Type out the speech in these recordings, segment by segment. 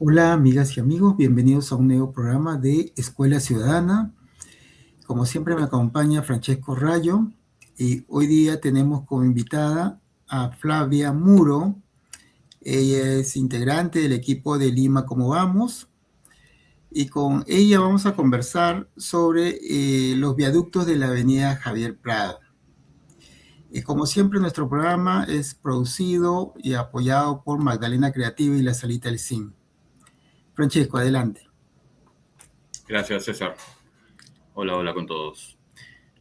Hola amigas y amigos, bienvenidos a un nuevo programa de Escuela Ciudadana. Como siempre me acompaña Francesco Rayo y hoy día tenemos como invitada a Flavia Muro. Ella es integrante del equipo de Lima Cómo Vamos y con ella vamos a conversar sobre los viaductos de la avenida Javier Prado. Como siempre nuestro programa es producido y apoyado por Magdalena Creativa y la Salita del Sim. Francesco, adelante. Gracias, César. Hola, hola con todos.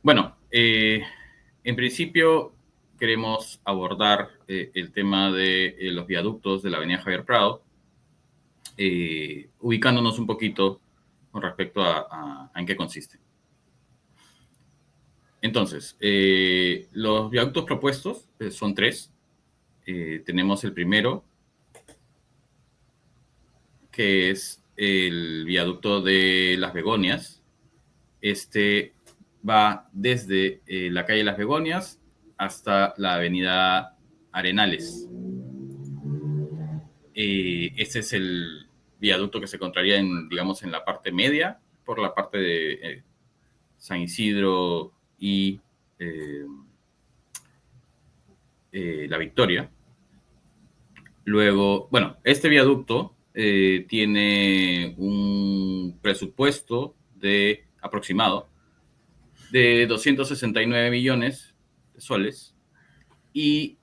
Bueno, en principio queremos abordar el tema de los viaductos de la Avenida Javier Prado, ubicándonos un poquito con respecto a en qué consiste. Entonces, los viaductos propuestos son tres. Tenemos el primero, que es el viaducto de Las Begonias. Este va desde la calle Las Begonias hasta la avenida Arenales. Este es el viaducto que se encontraría digamos, en la parte media, por la parte de San Isidro y eh, La Victoria. Luego, bueno, este viaducto tiene un presupuesto de aproximado de 269 millones de soles y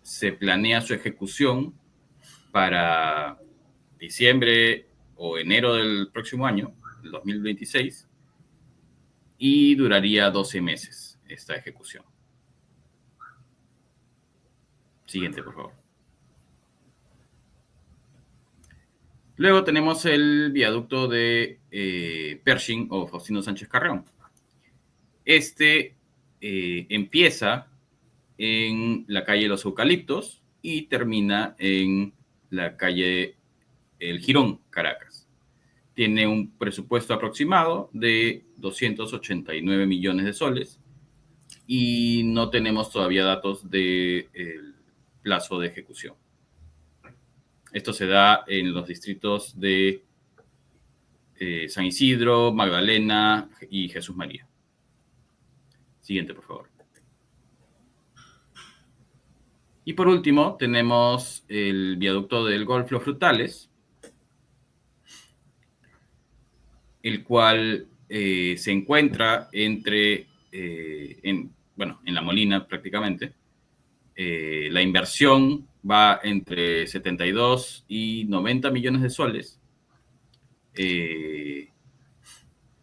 se planea su ejecución para diciembre o enero del próximo año, el 2026, y duraría 12 meses esta ejecución. Siguiente, por favor. Luego tenemos el viaducto de Pershing o Faustino Sánchez Carreón. Este empieza en la calle Los Eucaliptos y termina en la calle El Jirón, Caracas. Tiene un presupuesto aproximado de 289 millones de soles y no tenemos todavía datos del plazo de ejecución. Esto se da en los distritos de San Isidro, Magdalena y Jesús María. Siguiente, por favor. Y por último, tenemos el viaducto del Golf Los Frutales, el cual se encuentra en La Molina prácticamente. La inversión va entre 72 y 90 millones de soles. Y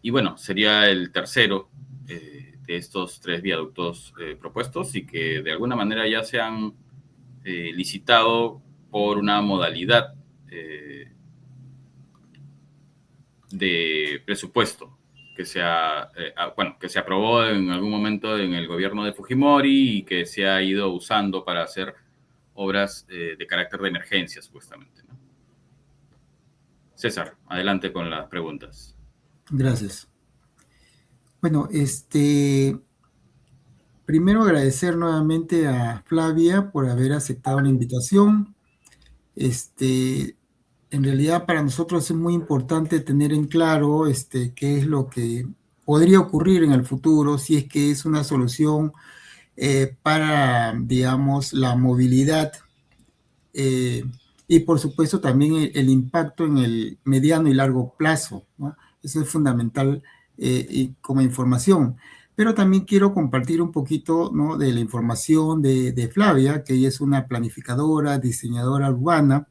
bueno, sería el tercero de estos tres viaductos propuestos y que de alguna manera ya se han licitado por una modalidad de presupuesto que que se aprobó en algún momento en el gobierno de Fujimori y que se ha ido usando para hacer obras de carácter de emergencia, supuestamente, ¿no? César, adelante con las preguntas. Gracias. Bueno, primero agradecer nuevamente a Flavia por haber aceptado la invitación. En realidad para nosotros es muy importante tener en claro qué es lo que podría ocurrir en el futuro, si es que es una solución para, digamos, la movilidad y por supuesto también el impacto en el mediano y largo plazo, ¿no? Eso es fundamental y como información. Pero también quiero compartir un poquito, ¿no?, de la información de Flavia, que ella es una planificadora, diseñadora urbana.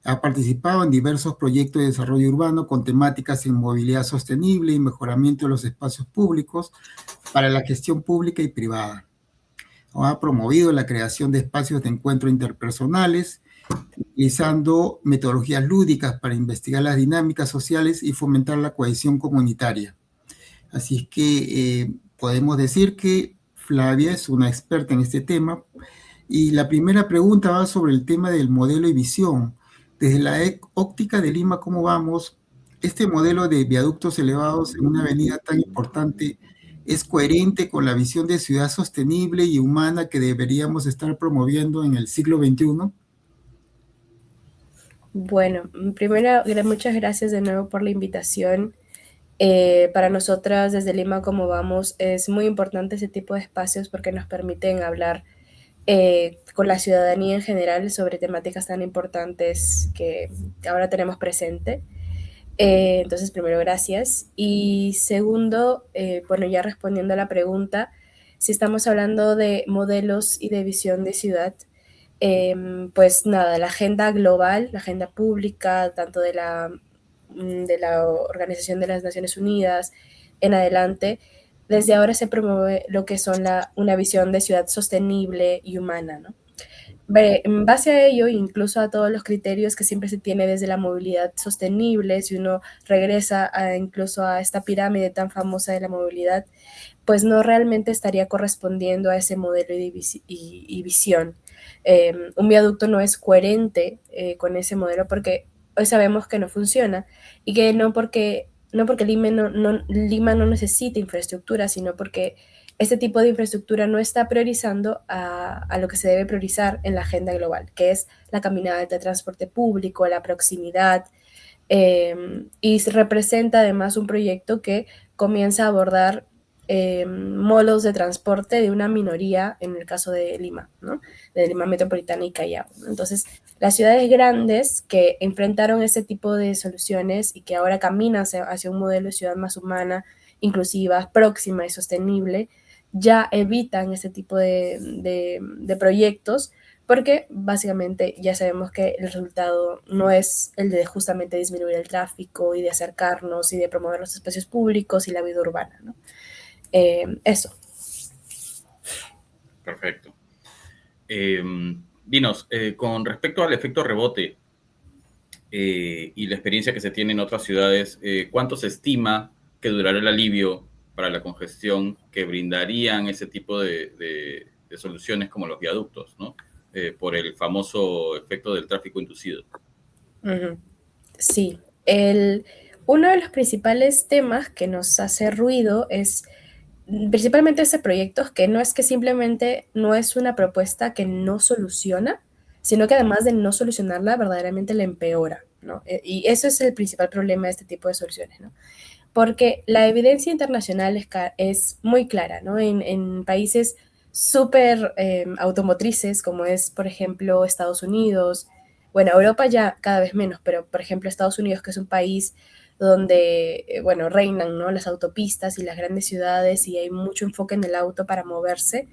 Ha participado en diversos proyectos de desarrollo urbano con temáticas en movilidad sostenible y mejoramiento de los espacios públicos para la gestión pública y privada. Ha promovido la creación de espacios de encuentro interpersonales, utilizando metodologías lúdicas para investigar las dinámicas sociales y fomentar la cohesión comunitaria. Así es que podemos decir que Flavia es una experta en este tema. Y la primera pregunta va sobre el tema del modelo y visión. Desde la óptica de Lima, ¿cómo vamos? ¿Este modelo de viaductos elevados en una avenida tan importante es coherente con la visión de ciudad sostenible y humana que deberíamos estar promoviendo en el siglo XXI? Bueno, primero, muchas gracias de nuevo por la invitación. Para nosotras desde Lima, como vamos, es muy importante ese tipo de espacios porque nos permiten hablar con la ciudadanía en general sobre temáticas tan importantes que ahora tenemos presente. Entonces, primero, gracias. Y segundo, bueno, ya respondiendo a la pregunta, si estamos hablando de modelos y de visión de ciudad, pues nada, la agenda global, la agenda pública, tanto de la Organización de las Naciones Unidas en adelante, desde ahora se promueve lo que son una visión de ciudad sostenible y humana, ¿no? En base a ello, incluso a todos los criterios que siempre se tiene desde la movilidad sostenible, si uno regresa incluso a esta pirámide tan famosa de la movilidad, pues no realmente estaría correspondiendo a ese modelo y visión. Un viaducto no es coherente con ese modelo porque hoy sabemos que no funciona y que no porque Lima no necesita infraestructura, sino porque este tipo de infraestructura no está priorizando a lo que se debe priorizar en la agenda global, que es la caminada de transporte público, la proximidad, y representa además un proyecto que comienza a abordar modos de transporte de una minoría, en el caso de Lima, ¿no? De Lima Metropolitana y Callao. Entonces, las ciudades grandes que enfrentaron este tipo de soluciones y que ahora caminan hacia un modelo de ciudad más humana, inclusiva, próxima y sostenible, ya evitan este tipo de proyectos porque básicamente ya sabemos que el resultado no es el de justamente disminuir el tráfico y de acercarnos y de promover los espacios públicos y la vida urbana, ¿no? Eso. Perfecto. Dinos, con respecto al efecto rebote y la experiencia que se tiene en otras ciudades, ¿cuánto se estima que durará el alivio para la congestión que brindarían ese tipo de soluciones como los viaductos, ¿no? Por el famoso efecto del tráfico inducido. Uh-huh. Sí, uno de los principales temas que nos hace ruido es principalmente ese proyecto, que no es que simplemente no es una propuesta que no soluciona, sino que además de no solucionarla, verdaderamente la empeora, ¿no? Y eso es el principal problema de este tipo de soluciones, ¿no? Porque la evidencia internacional es muy clara, ¿no? En países súper automotrices, como es, por ejemplo, Estados Unidos, bueno, Europa ya cada vez menos, pero, por ejemplo, Estados Unidos, que es un país donde, bueno, reinan, ¿no? Las autopistas y las grandes ciudades y hay mucho enfoque en el auto para moverse,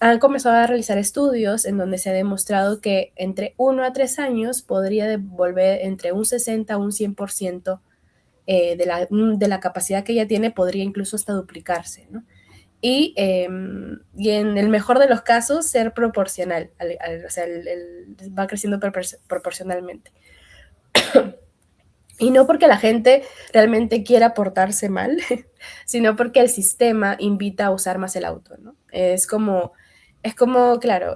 han comenzado a realizar estudios en donde se ha demostrado que entre 1 a 3 años podría devolver entre un 60 a un 100% de la capacidad que ella tiene, podría incluso hasta duplicarse, ¿no? Y en el mejor de los casos ser proporcional, o sea, va creciendo proporcionalmente. Y no porque la gente realmente quiera portarse mal, sino porque el sistema invita a usar más el auto, ¿no? Es como, claro,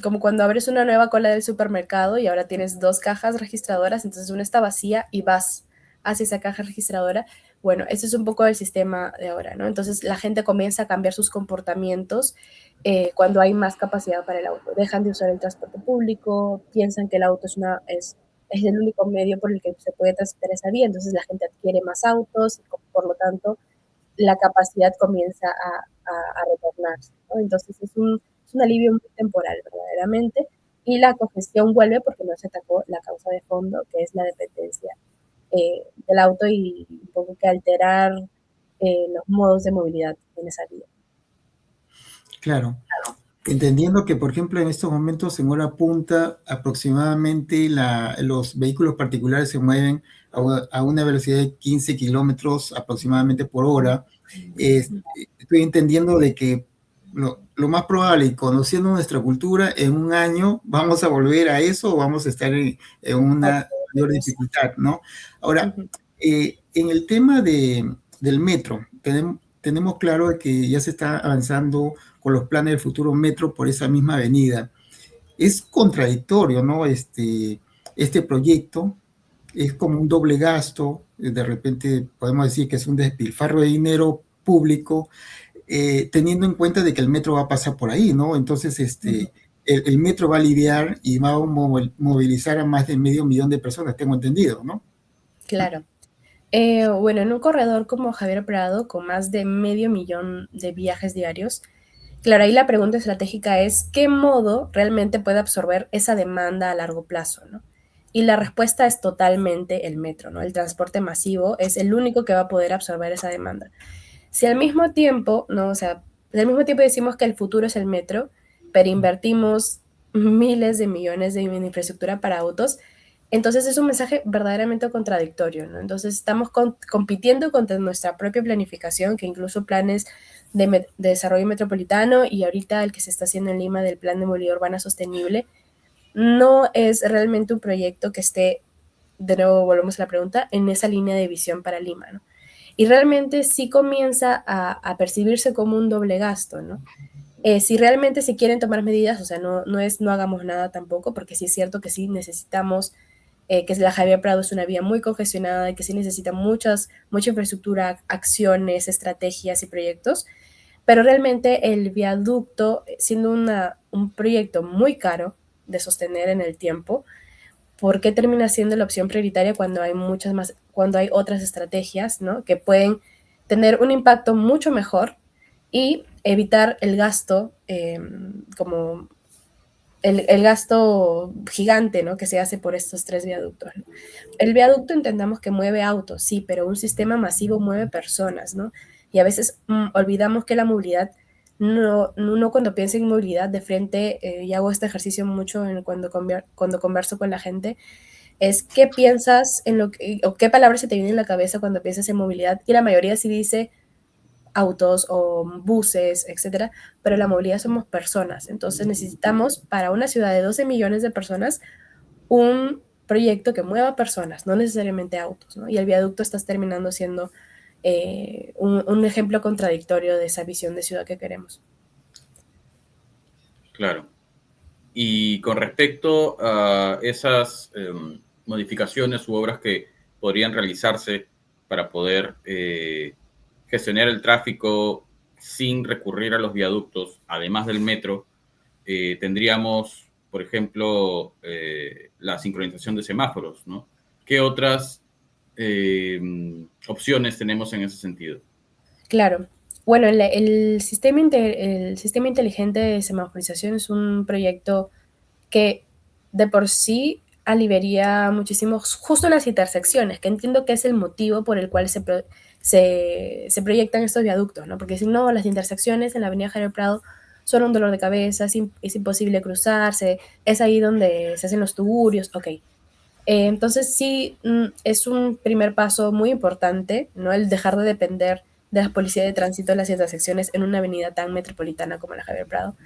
como cuando abres una nueva cola del supermercado y ahora tienes 2 cajas registradoras, entonces una está vacía y vas hacia esa caja registradora. Bueno, ese es un poco el sistema de ahora, ¿no? Entonces la gente comienza a cambiar sus comportamientos cuando hay más capacidad para el auto. Dejan de usar el transporte público, piensan que el auto es el único medio por el que se puede transitar esa vía, entonces la gente adquiere más autos y por lo tanto la capacidad comienza a retornarse, ¿no? Entonces es un alivio muy temporal verdaderamente y la congestión vuelve porque no se atacó la causa de fondo, que es la dependencia del auto y un poco que alterar los modos de movilidad en esa vía. Claro. Entendiendo que, por ejemplo, en estos momentos en hora punta aproximadamente los vehículos particulares se mueven a una velocidad de 15 kilómetros aproximadamente por hora. Estoy entendiendo de que lo más probable, y conociendo nuestra cultura, en un año vamos a volver a eso o vamos a estar en una mayor dificultad, ¿no? Ahora, en el tema del metro, tenemos claro que ya se está avanzando con los planes del futuro metro por esa misma avenida. Es contradictorio, ¿no? Este proyecto es como un doble gasto, de repente podemos decir que es un despilfarro de dinero público, teniendo en cuenta de que el metro va a pasar por ahí, ¿no? Entonces, el metro va a aliviar y va a movilizar a más de 500.000 de personas, tengo entendido, ¿no? Claro. Bueno, en un corredor como Javier Prado, con más de 500.000 de viajes diarios, claro, ahí la pregunta estratégica es, ¿qué modo realmente puede absorber esa demanda a largo plazo, ¿no? Y la respuesta es totalmente el metro, ¿no? El transporte masivo es el único que va a poder absorber esa demanda. Si al mismo tiempo, ¿no? O sea, al mismo tiempo decimos que el futuro es el metro, pero invertimos miles de millones de infraestructura para autos, entonces es un mensaje verdaderamente contradictorio, ¿no? Entonces estamos compitiendo contra nuestra propia planificación, que incluso planes de desarrollo metropolitano y ahorita el que se está haciendo en Lima del Plan de Movilidad Urbana Sostenible, no es realmente un proyecto que esté, de nuevo volvemos a la pregunta, en esa línea de visión para Lima, ¿no? Y realmente sí comienza a percibirse como un doble gasto, ¿no? Si realmente se quieren tomar medidas, o sea, no es no hagamos nada tampoco, porque sí es cierto que sí necesitamos, que la Javier Prado es una vía muy congestionada y que sí necesita mucha infraestructura, acciones, estrategias y proyectos, pero realmente el viaducto, siendo un proyecto muy caro de sostener en el tiempo, ¿por qué termina siendo la opción prioritaria cuando hay muchas más, cuando hay otras estrategias, ¿no? Que pueden tener un impacto mucho mejor y evitar el gasto, como el gasto gigante, ¿no? Que se hace por estos tres viaductos, ¿no? El viaducto entendamos que mueve autos, sí, pero un sistema masivo mueve personas, ¿no? Y a veces olvidamos que la movilidad, no cuando pienso en movilidad de frente, y hago este ejercicio mucho cuando converso con la gente, es qué piensas en o qué palabras se te vienen en la cabeza cuando piensas en movilidad, y la mayoría sí dice autos o buses, etcétera, pero la movilidad somos personas, entonces necesitamos para una ciudad de 12 millones de personas un proyecto que mueva personas, no necesariamente autos, ¿no? Y el viaducto está terminando siendo un ejemplo contradictorio de esa visión de ciudad que queremos. Claro. Y con respecto a esas modificaciones u obras que podrían realizarse para poder gestionar el tráfico sin recurrir a los viaductos, además del metro, tendríamos, por ejemplo, la sincronización de semáforos, ¿no? ¿Qué otras opciones tenemos en ese sentido? Claro. Bueno, el sistema inteligente de semaforización es un proyecto que de por sí aliviaría muchísimo justo las intersecciones, que entiendo que es el motivo por el cual se proyectan estos viaductos, ¿no? Porque si no, las intersecciones en la avenida Javier Prado son un dolor de cabeza, es imposible cruzarse, es ahí donde se hacen los tugurios, ok. Entonces sí, es un primer paso muy importante, ¿no? El dejar de depender de la policía de tránsito en las intersecciones en una avenida tan metropolitana como la Javier Prado.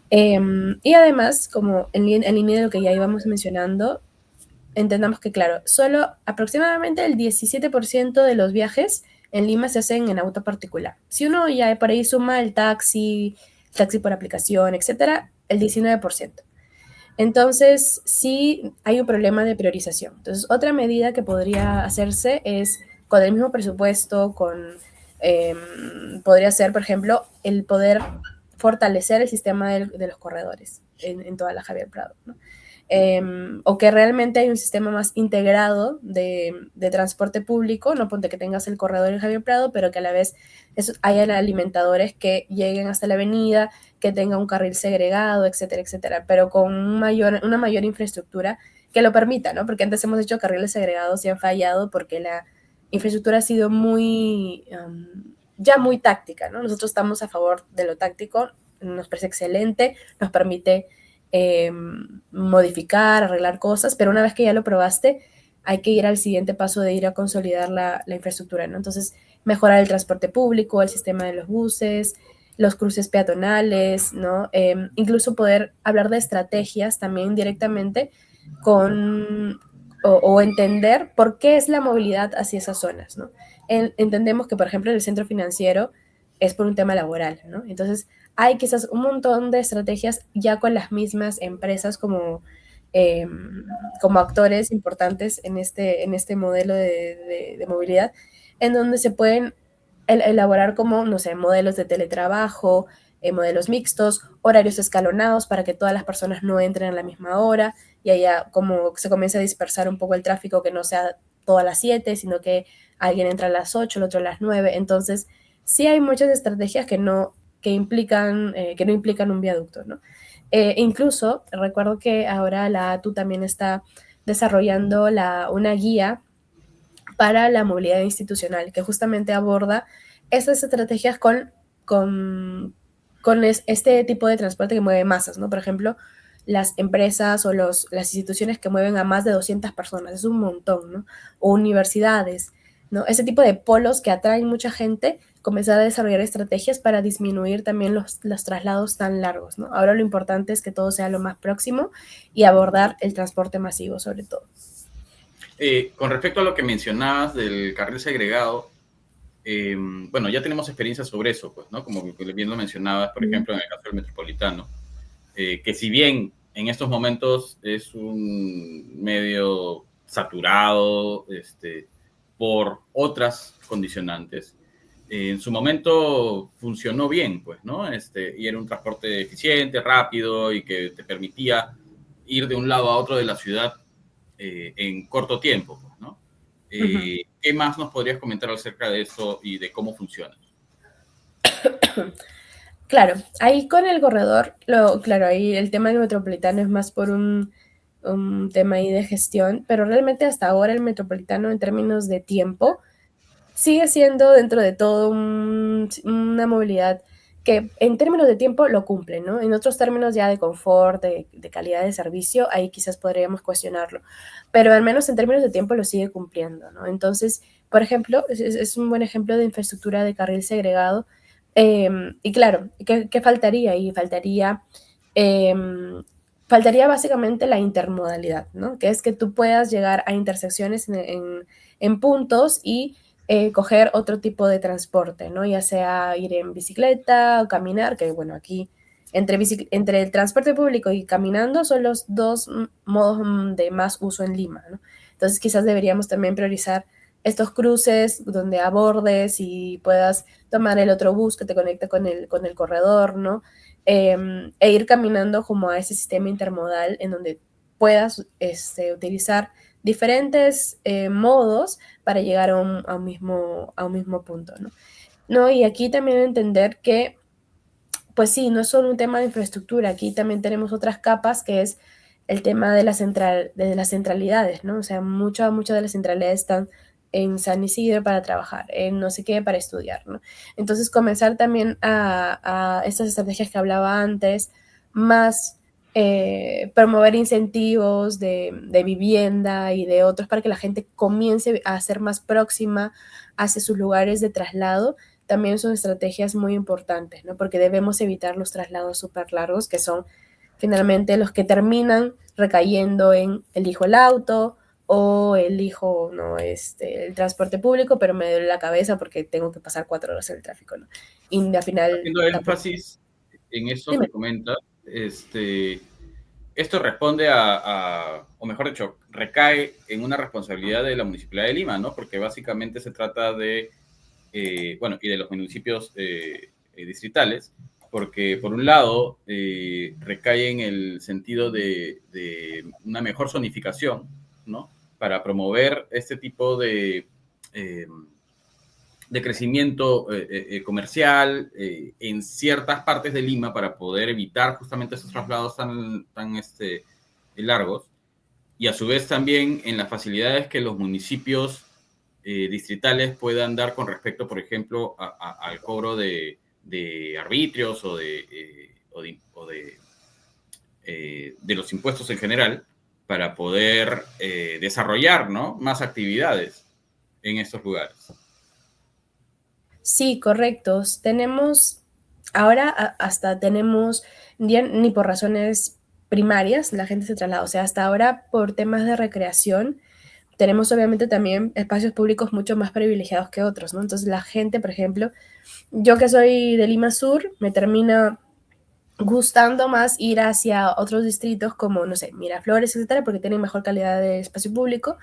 Y además, como en línea de lo que ya íbamos mencionando, entendamos que, claro, solo aproximadamente el 17% de los viajes en Lima se hacen en auto particular. Si uno ya por ahí suma el taxi por aplicación, etcétera, el 19%. Entonces, sí hay un problema de priorización. Entonces, otra medida que podría hacerse es, con el mismo presupuesto, podría ser, por ejemplo, el poder fortalecer el sistema de los corredores en toda la Javier Prado, ¿no? O que realmente hay un sistema más integrado de transporte público, no ponte que tengas el corredor en Javier Prado, pero que a la vez haya alimentadores que lleguen hasta la avenida, que tenga un carril segregado, etcétera, etcétera, pero con una mayor infraestructura que lo permita, ¿no? Porque antes hemos hecho carriles segregados y han fallado porque la infraestructura ha sido ya muy táctica, ¿no? Nosotros estamos a favor de lo táctico, nos parece excelente, nos permite modificar, arreglar cosas, pero una vez que ya lo probaste, hay que ir al siguiente paso de ir a consolidar la infraestructura, ¿no? Entonces, mejorar el transporte público, el sistema de los buses, los cruces peatonales, ¿no? Incluso poder hablar de estrategias también directamente o entender por qué es la movilidad hacia esas zonas, ¿no? Entendemos que, por ejemplo, en el centro financiero es por un tema laboral, ¿no? Entonces, hay quizás un montón de estrategias ya con las mismas empresas eh, como actores importantes en este modelo de movilidad, en donde se pueden elaborar como, no sé, modelos de teletrabajo, modelos mixtos, horarios escalonados para que todas las personas no entren a la misma hora y allá como se comienza a dispersar un poco el tráfico, que no sea todas las 7, sino que alguien entra a las 8, el otro a las 9. Entonces, sí hay muchas estrategias que no implican un viaducto, ¿no? Incluso recuerdo que ahora la ATU también está desarrollando una guía para la movilidad institucional, que justamente aborda estas estrategias con este tipo de transporte que mueve masas, ¿no? Por ejemplo, las empresas o las instituciones que mueven a más de 200 personas, es un montón, ¿no? O universidades, ¿no? Ese tipo de polos que atraen mucha gente, comenzar a desarrollar estrategias para disminuir también los traslados tan largos, ¿no? Ahora lo importante es que todo sea lo más próximo y abordar el transporte masivo sobre todo. Con respecto a lo que mencionabas del carril segregado, bueno, ya tenemos experiencia sobre eso, pues, ¿no? Como bien lo mencionabas, por ejemplo, en el caso del Metropolitano, que si bien en estos momentos es un medio saturado por otras condicionantes, en su momento funcionó bien, pues, ¿no? Y era un transporte eficiente, rápido y que te permitía ir de un lado a otro de la ciudad en corto tiempo, pues, ¿no? ¿Qué más nos podrías comentar acerca de eso y de cómo funciona? Claro, ahí con el corredor, claro, ahí el tema del metropolitano es más por un tema ahí de gestión, pero realmente hasta ahora el metropolitano en términos de tiempo sigue siendo dentro de todo una movilidad que en términos de tiempo lo cumple, ¿no? En otros términos ya de confort, de calidad de servicio, ahí quizás podríamos cuestionarlo, pero al menos en términos de tiempo lo sigue cumpliendo, ¿no? Entonces, por ejemplo, es un buen ejemplo de infraestructura de carril segregado. Y claro, ¿qué faltaría ahí? Faltaría básicamente la intermodalidad, ¿no? Que es que tú puedas llegar a intersecciones en puntos y coger otro tipo de transporte, ¿no? Ya sea ir en bicicleta o caminar, que bueno, aquí entre el transporte público y caminando son los dos modos de más uso en Lima, ¿no? Entonces quizás deberíamos también priorizar estos cruces donde abordes y puedas tomar el otro bus que te conecte con el corredor, ¿no? E ir caminando como a ese sistema intermodal en donde puedas utilizar diferentes modos para llegar a un mismo punto, ¿no? ¿No? Y aquí también entender que, pues sí, no es solo un tema de infraestructura, aquí también tenemos otras capas que es el tema de de las centralidades, ¿no? O sea, muchas de las centralidades están en San Isidro para trabajar, en no sé qué para estudiar, ¿no? Entonces comenzar también a estas estrategias que hablaba antes, más promover incentivos de vivienda y de otros para que la gente comience a ser más próxima hacia sus lugares de traslado, también son estrategias muy importantes, ¿no? Porque debemos evitar los traslados súper largos, que son finalmente los que terminan recayendo en elijo el auto o elijo, ¿no? El transporte público, pero me duele la cabeza porque tengo que pasar 4 horas en el tráfico, ¿no? Y al final... Haciendo énfasis en eso Dime. que comentas, esto responde o mejor dicho, recae en una responsabilidad de la Municipalidad de Lima, ¿no? Porque básicamente se trata de, bueno, y de los municipios distritales, porque por un lado recae en el sentido de una mejor zonificación, ¿no? Para promover este tipo de crecimiento comercial en ciertas partes de Lima para poder evitar justamente esos traslados tan largos, y a su vez también en las facilidades que los municipios distritales puedan dar con respecto, por ejemplo, al cobro de arbitrios o de los impuestos en general, para poder desarrollar, ¿no?, más actividades en estos lugares. Sí, correctos. Ahora hasta tenemos, ya ni por razones primarias, la gente se traslada, o sea, hasta ahora por temas de recreación, tenemos obviamente también espacios públicos mucho más privilegiados que otros, ¿no? Entonces la gente, por ejemplo, yo que soy de Lima Sur, me termina gustando más ir hacia otros distritos como, no sé, Miraflores, etcétera, porque tienen mejor calidad de espacio público.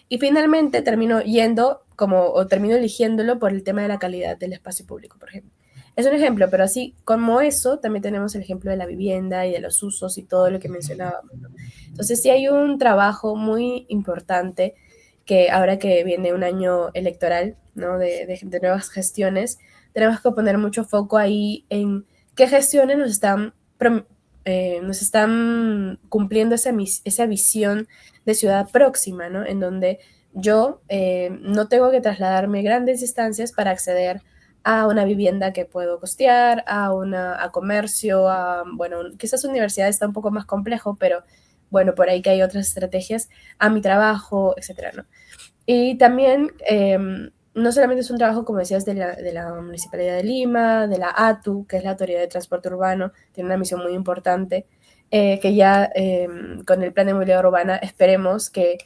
Y finalmente termino yendo o termino eligiéndolo por el tema de la calidad del espacio público, por ejemplo. Es un ejemplo, pero así como eso, también tenemos el ejemplo de la vivienda y de los usos y todo lo que mencionábamos, ¿no? Entonces sí hay un trabajo muy importante que ahora que viene un año electoral, ¿no? De nuevas gestiones, tenemos que poner mucho foco ahí en qué gestiones nos están cumpliendo esa visión de ciudad próxima, ¿no? En donde yo no tengo que trasladarme grandes distancias para acceder a una vivienda que puedo costear, a comercio, bueno, quizás universidad está un poco más complejo, pero bueno, por ahí que hay otras estrategias, a mi trabajo, etcétera, ¿no? Y también, no solamente es un trabajo, como decías, de la Municipalidad de Lima, de la ATU, que es la Autoridad de Transporte Urbano, tiene una misión muy importante, que ya con el Plan de Movilidad Urbana esperemos que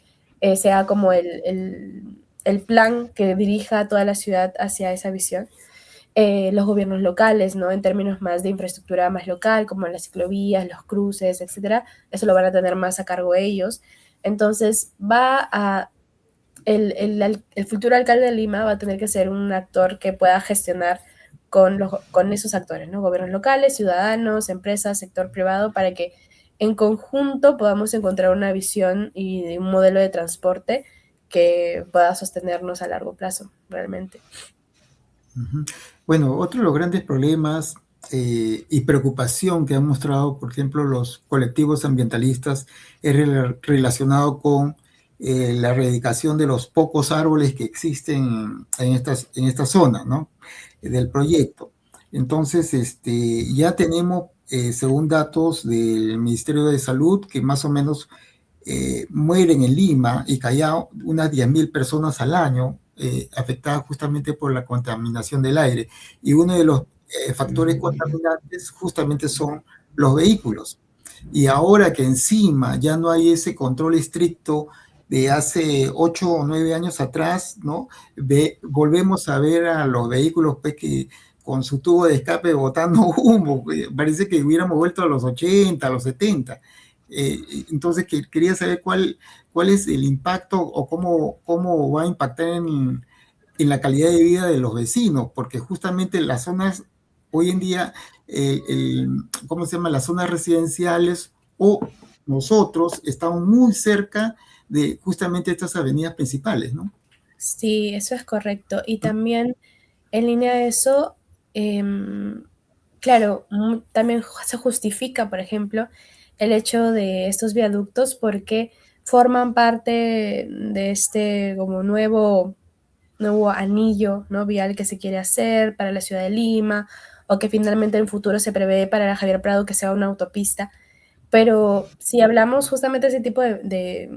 sea como el plan que dirija a toda la ciudad hacia esa visión. Los gobiernos locales, ¿no? En términos más de infraestructura más local, como las ciclovías, los cruces, etcétera, eso lo van a tener más a cargo ellos. Entonces, el futuro alcalde de Lima va a tener que ser un actor que pueda gestionar con esos actores, ¿no? Gobiernos locales, ciudadanos, empresas, sector privado, para que en conjunto podamos encontrar una visión y un modelo de transporte que pueda sostenernos a largo plazo, realmente. Bueno, otro de los grandes problemas y preocupación que han mostrado, por ejemplo, los colectivos ambientalistas es relacionado con la erradicación de los pocos árboles que existen en esta zona, ¿no? Del proyecto. Entonces, ya tenemos, según datos del Ministerio de Salud, que más o menos mueren en Lima y Callao unas 10.000 personas al año afectadas justamente por la contaminación del aire. Y uno de los factores contaminantes justamente son los vehículos. Y ahora que encima ya no hay ese control estricto de hace 8 o 9 años atrás, ¿no? Volvemos a ver a los vehículos pues, que con su tubo de escape botando humo, parece que hubiéramos vuelto a los 80, a los 70. Entonces quería saber cuál es el impacto o cómo va a impactar en la calidad de vida de los vecinos, porque justamente las zonas, hoy en día, ¿cómo se llama? Las zonas residenciales o nosotros estamos muy cerca de justamente estas avenidas principales, ¿no? Sí, eso es correcto. Y también en línea de eso, claro, también se justifica, por ejemplo, el hecho de estos viaductos porque forman parte de este como nuevo anillo, ¿no? Vial que se quiere hacer para la ciudad de Lima o que finalmente en el futuro se prevé para la Javier Prado que sea una autopista. Pero si hablamos justamente de ese tipo de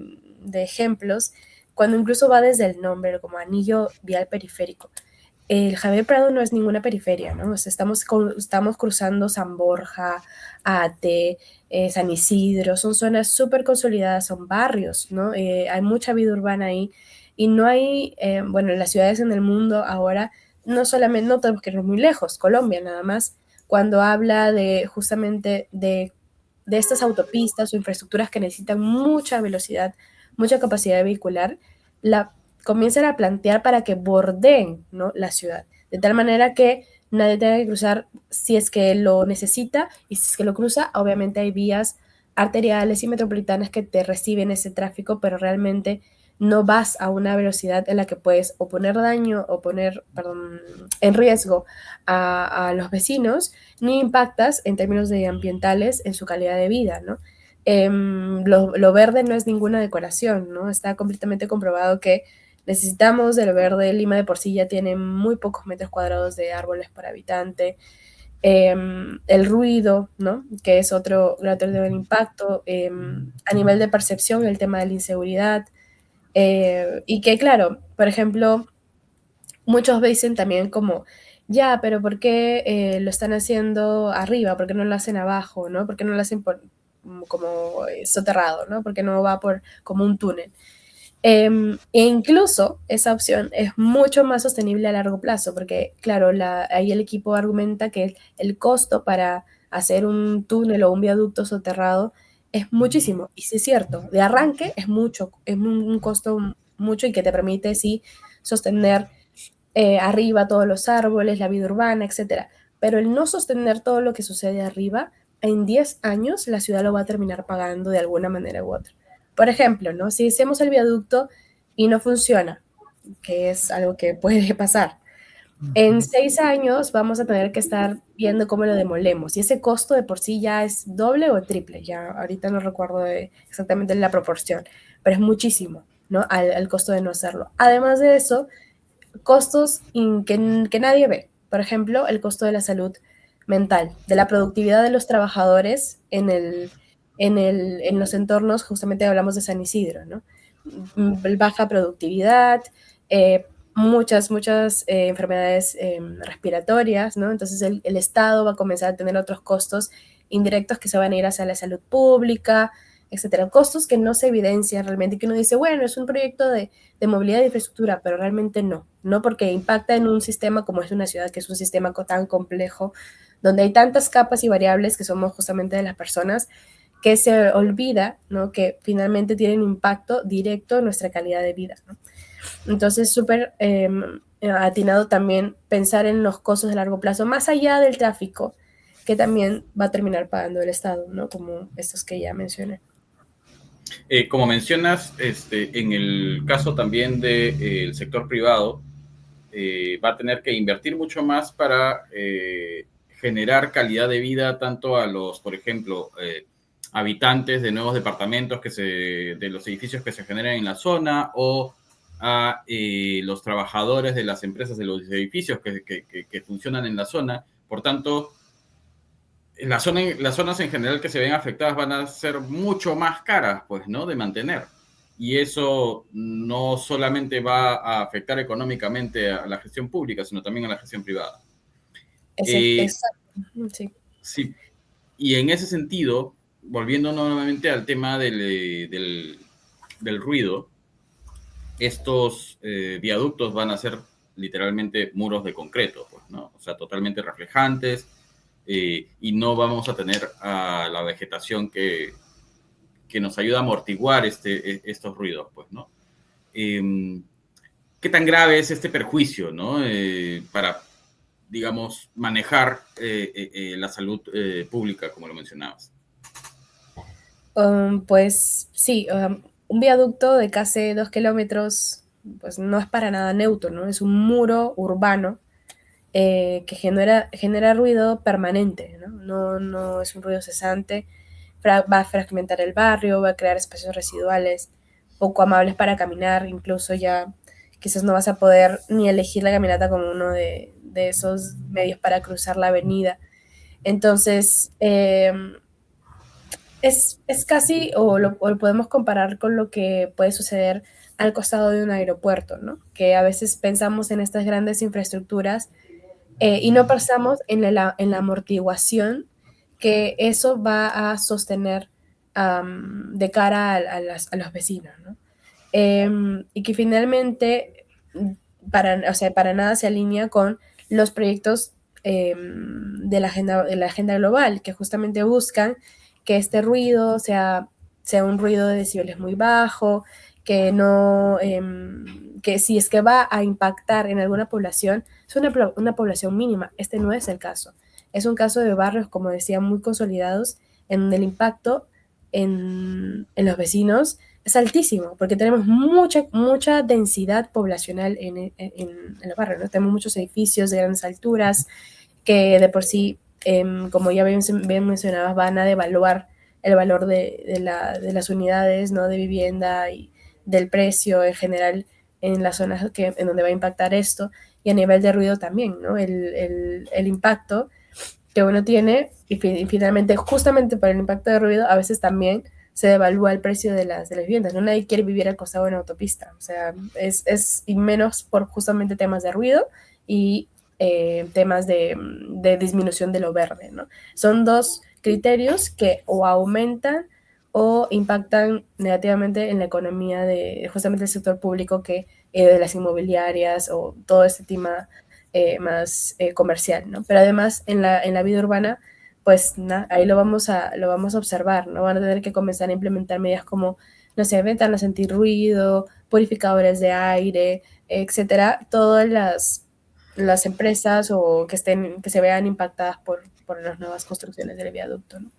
ejemplos, cuando incluso va desde el nombre, como anillo vial periférico, el Javier Prado no es ninguna periferia, ¿no? O sea, estamos cruzando San Borja, Ate, San Isidro, son zonas súper consolidadas, son barrios, ¿no? Hay mucha vida urbana ahí y no hay, bueno, las ciudades en el mundo ahora, no solamente, no tenemos que ir muy lejos, Colombia nada más, cuando habla de justamente de estas autopistas o infraestructuras que necesitan mucha velocidad, mucha capacidad vehicular, la comienzan a plantear para que bordeen, ¿no? La ciudad, de tal manera que nadie tenga que cruzar si es que lo necesita y si es que lo cruza, obviamente hay vías arteriales y metropolitanas que te reciben ese tráfico, pero realmente no vas a una velocidad en la que puedes o poner daño o poner, perdón, en riesgo a los vecinos, ni impactas en términos de ambientales en su calidad de vida, ¿no? Lo verde no es ninguna decoración, ¿no? Está completamente comprobado que necesitamos del verde. Lima de por sí ya tiene muy pocos metros cuadrados de árboles por habitante. El ruido, ¿no? Que es otro gran impacto. A nivel de percepción, el tema de la inseguridad. Y que, claro, por ejemplo, muchos dicen también como, ya, pero ¿por qué lo están haciendo arriba? ¿Por qué no lo hacen abajo? ¿No? ¿Por qué no lo hacen como soterrado? ¿No? ¿Por qué no va por como un túnel? E incluso esa opción es mucho más sostenible a largo plazo, porque claro, ahí el equipo argumenta que el costo para hacer un túnel o un viaducto soterrado es muchísimo. Y sí es cierto, de arranque es mucho, es un costo mucho y que te permite sí sostener arriba todos los árboles, la vida urbana, etcétera. pero el no sostener todo lo que sucede arriba, en 10 años la ciudad lo va a terminar pagando de alguna manera u otra. Por ejemplo, ¿no? Si hacemos el viaducto y no funciona, que es algo que puede pasar, en 6 años vamos a tener que estar viendo cómo lo demolemos y ese costo de por sí ya es doble o triple, ya ahorita no recuerdo exactamente la proporción, pero es muchísimo, ¿no? Al costo de no hacerlo. Además de eso, costos que nadie ve. Por ejemplo, el costo de la salud mental, de la productividad de los trabajadores en los entornos, justamente hablamos de San Isidro, ¿no? Baja productividad, muchas enfermedades respiratorias, ¿no? Entonces el Estado va a comenzar a tener otros costos indirectos que se van a ir hacia la salud pública, etcétera. Costos que no se evidencian realmente, que uno dice, bueno, es un proyecto de movilidad y infraestructura, pero realmente no porque impacta en un sistema como es una ciudad, que es un sistema tan complejo, donde hay tantas capas y variables que somos justamente de las personas, que se olvida, ¿no? Que finalmente tienen impacto directo en nuestra calidad de vida, ¿no? Entonces, súper atinado también pensar en los costos de largo plazo, más allá del tráfico, que también va a terminar pagando el Estado, ¿no? Como estos que ya mencioné. Como mencionas, en el caso también del sector privado, va a tener que invertir mucho más para generar calidad de vida tanto a los, por ejemplo, habitantes de nuevos departamentos de los edificios que se generan en la zona o a los trabajadores de las empresas de los edificios que funcionan en la zona. Por tanto, las zonas en general que se ven afectadas van a ser mucho más caras, pues, ¿no? De mantener. Y eso no solamente va a afectar económicamente a la gestión pública, sino también a la gestión privada. Exacto, sí. Sí. Y en ese sentido, volviendo nuevamente al tema del ruido, estos viaductos van a ser literalmente muros de concreto, pues, ¿no? O sea, totalmente reflejantes, y no vamos a tener a la vegetación que nos ayuda a amortiguar estos ruidos, pues, ¿no? ¿Qué tan grave es este perjuicio, ¿no? Para, digamos, manejar la salud pública, como lo mencionabas. Pues sí, un viaducto de casi 2 kilómetros, pues no es para nada neutro, ¿no? Es un muro urbano que genera ruido permanente, ¿no? No es un ruido cesante, va a fragmentar el barrio, va a crear espacios residuales poco amables para caminar, incluso ya quizás no vas a poder ni elegir la caminata como uno de esos medios para cruzar la avenida. Entonces, es casi, o lo podemos comparar con lo que puede suceder al costado de un aeropuerto, ¿no? Que a veces pensamos en estas grandes infraestructuras y no pensamos en la amortiguación que eso va a sostener de cara a los vecinos, ¿no? Y que finalmente para nada se alinea con los proyectos de la agenda global, que justamente buscan que este ruido sea un ruido de decibeles muy bajo, que no, que si es que va a impactar en alguna población, es una población mínima. Este no es el caso. Es un caso de barrios, como decía, muy consolidados, en donde el impacto en los vecinos es altísimo, porque tenemos mucha densidad poblacional en los barrios, ¿no? Tenemos muchos edificios de grandes alturas que de por sí, como ya bien mencionabas, van a devaluar el valor de las unidades, ¿no? De vivienda y del precio en general en las zonas en donde va a impactar esto, y a nivel de ruido también, ¿no? El impacto que uno tiene, y finalmente, justamente por el impacto de ruido, a veces también se devalúa el precio de las viviendas, ¿no? Nadie quiere vivir al costado de una autopista, o sea, y menos por justamente temas de ruido y temas de disminución de lo verde, ¿no? Son dos criterios que o aumentan o impactan negativamente en la economía de justamente el sector público de las inmobiliarias o todo este tema más comercial, ¿no? Pero además en la vida urbana, pues ahí lo vamos a observar, ¿no? Van a tener que comenzar a implementar medidas como, no sé, ventanas antirruido, purificadores de aire, etcétera, todas las empresas o que se vean impactadas por las nuevas construcciones del viaducto, ¿no?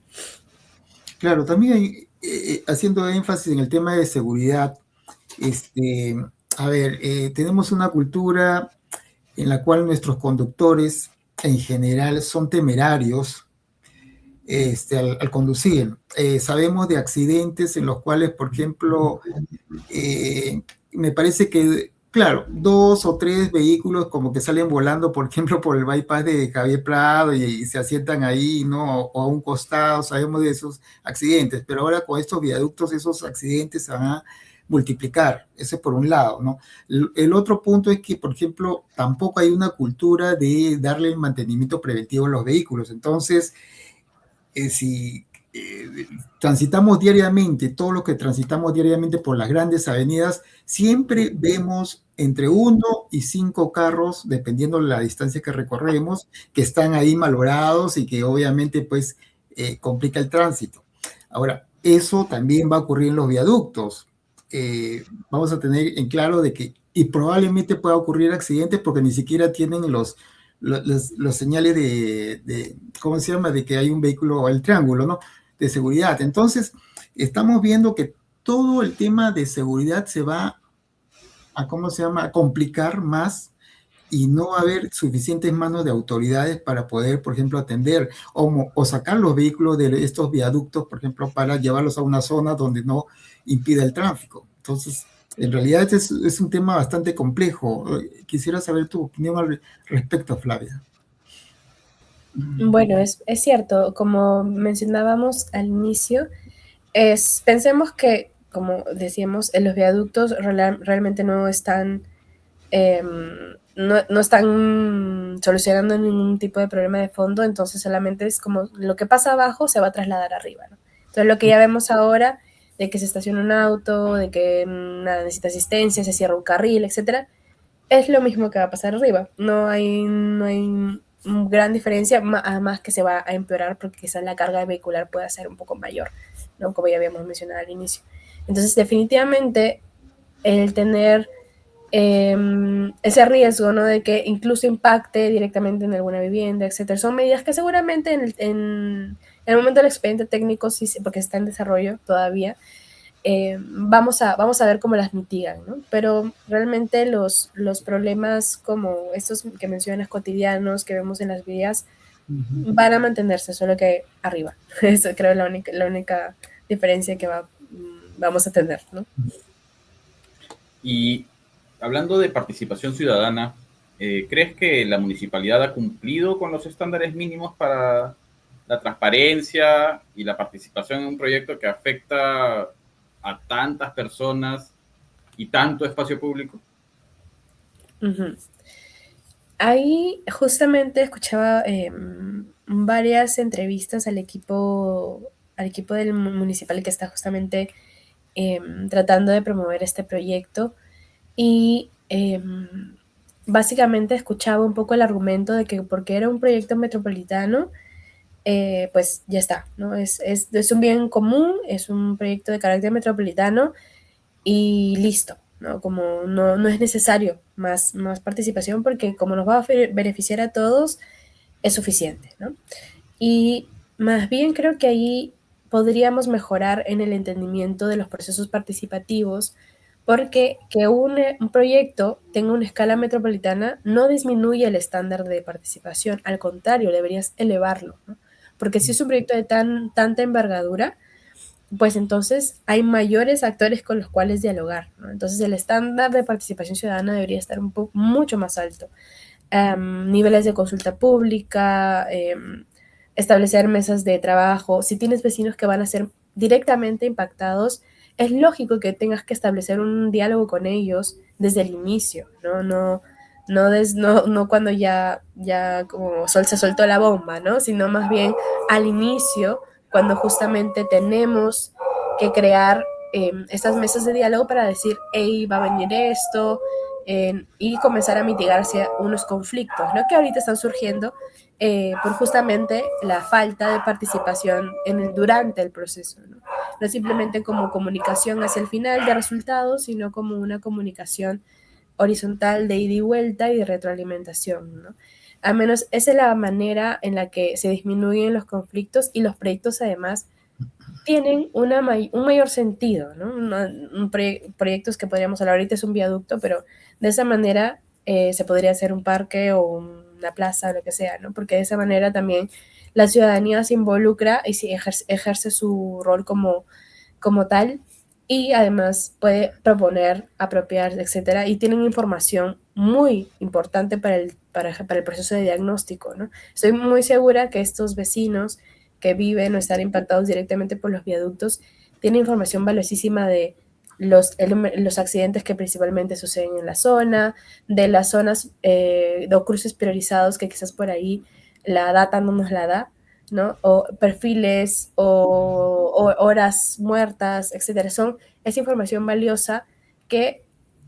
Claro, también haciendo énfasis en el tema de seguridad, a ver, tenemos una cultura en la cual nuestros conductores en general son temerarios al conducir. Sabemos de accidentes en los cuales, por ejemplo, me parece que, claro, 2 o 3 vehículos como que salen volando, por ejemplo, por el bypass de Javier Prado y se asientan ahí, ¿no? O a un costado, sabemos de esos accidentes, pero ahora con estos viaductos esos accidentes se van a multiplicar, eso es por un lado, ¿no? El otro punto es que, por ejemplo, tampoco hay una cultura de darle el mantenimiento preventivo a los vehículos, entonces, si transitamos diariamente, todo lo que transitamos diariamente por las grandes avenidas, siempre vemos entre 1 y 5 carros, dependiendo de la distancia que recorremos, que están ahí malogrados y que obviamente pues complica el tránsito. Ahora, eso también va a ocurrir en los viaductos. Vamos a tener en claro de que, y probablemente pueda ocurrir accidentes porque ni siquiera tienen los señales ¿cómo se llama? De que hay un vehículo, el triángulo, ¿no? De seguridad. Entonces, estamos viendo que todo el tema de seguridad se va a, ¿cómo se llama?, a complicar más y no va a haber suficientes manos de autoridades para poder, por ejemplo, atender o sacar los vehículos de estos viaductos, por ejemplo, para llevarlos a una zona donde no impida el tráfico. Entonces, en realidad es un tema bastante complejo. Quisiera saber tu opinión al respecto, Flavia. Bueno, es cierto, como mencionábamos al inicio, pensemos que, como decíamos, los viaductos realmente no están, no están solucionando ningún tipo de problema de fondo, entonces solamente es como lo que pasa abajo se va a trasladar arriba, ¿no? Entonces lo que ya vemos ahora, de que se estaciona un auto, de que nada, necesita asistencia, se cierra un carril, etcétera, es lo mismo que va a pasar arriba. No hay gran diferencia, más que se va a empeorar porque quizás la carga vehicular pueda ser un poco mayor, ¿no? Como ya habíamos mencionado al inicio. Entonces, definitivamente, el tener ese riesgo, ¿no? De que incluso impacte directamente en alguna vivienda, etcétera, son medidas que seguramente en el momento del expediente técnico, sí, porque está en desarrollo todavía, vamos a ver cómo las mitigan, ¿no? Pero realmente los problemas como estos que mencionas cotidianos que vemos en las vías van a mantenerse, solo que arriba. Eso creo es la única diferencia que vamos a tener, ¿no? Y hablando de participación ciudadana, ¿crees que la municipalidad ha cumplido con los estándares mínimos para la transparencia y la participación en un proyecto que afecta a tantas personas y tanto espacio público? Uh-huh. Ahí justamente escuchaba varias entrevistas al equipo del municipal que está justamente tratando de promover este proyecto y básicamente escuchaba un poco el argumento de que porque era un proyecto metropolitano, pues ya está, ¿no? Es un bien común, es un proyecto de carácter metropolitano y listo, ¿no? Como no es necesario más participación porque como nos va a beneficiar a todos, es suficiente, ¿no? Y más bien creo que ahí podríamos mejorar en el entendimiento de los procesos participativos porque que un proyecto tenga una escala metropolitana no disminuye el estándar de participación, al contrario, deberías elevarlo, ¿no? Porque si es un proyecto de tanta envergadura, pues entonces hay mayores actores con los cuales dialogar, ¿no? Entonces el estándar de participación ciudadana debería estar mucho más alto. Niveles de consulta pública, establecer mesas de trabajo. Si tienes vecinos que van a ser directamente impactados, es lógico que tengas que establecer un diálogo con ellos desde el inicio, ¿no? No cuando ya como se soltó la bomba, ¿no? Sino más bien al inicio, cuando justamente tenemos que crear estas mesas de diálogo para decir, hey, va a venir esto, y comenzar a mitigarse unos conflictos, ¿no? Que ahorita están surgiendo por justamente la falta de participación durante el proceso, ¿no? No simplemente como comunicación hacia el final de resultados, sino como una comunicación horizontal de ida y vuelta y de retroalimentación, ¿no? Al menos esa es la manera en la que se disminuyen los conflictos y los proyectos además tienen un mayor sentido, ¿no? Proyectos que podríamos hablar ahorita es un viaducto, pero de esa manera se podría hacer un parque o una plaza o lo que sea, ¿no? Porque de esa manera también la ciudadanía se involucra y sí ejerce su rol como tal y además puede proponer, apropiar, etcétera, y tienen información muy importante para el proceso de diagnóstico, ¿no? Estoy muy segura que estos vecinos que viven o están impactados directamente por los viaductos tienen información valiosísima de los accidentes que principalmente suceden en la zona, de las zonas de cruces priorizados que quizás por ahí la data no nos la da, ¿no? O perfiles o horas muertas, etcétera. Es información valiosa que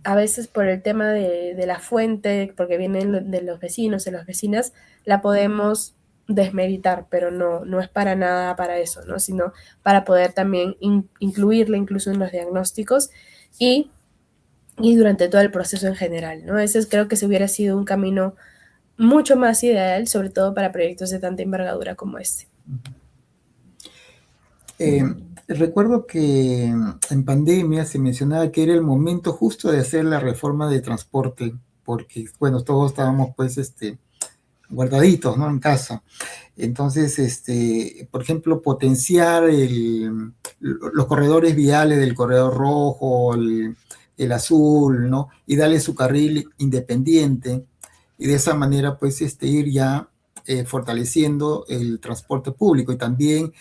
a veces por el tema de la fuente, porque vienen de los vecinos, de las vecinas, la podemos desmeritar, pero no es para nada para eso, ¿no? Sino para poder también incluirla incluso en los diagnósticos y, y durante todo el proceso en general, ¿no? Ese creo que se hubiera sido un camino mucho más ideal, sobre todo para proyectos de tanta envergadura como este. Recuerdo que en pandemia se mencionaba que era el momento justo de hacer la reforma de transporte, porque, bueno, todos estábamos pues guardaditos, ¿no? En casa. Entonces, por ejemplo, potenciar los corredores viales del corredor rojo, el azul, ¿no? Y darle su carril independiente y de esa manera, pues, ir ya fortaleciendo el transporte público y también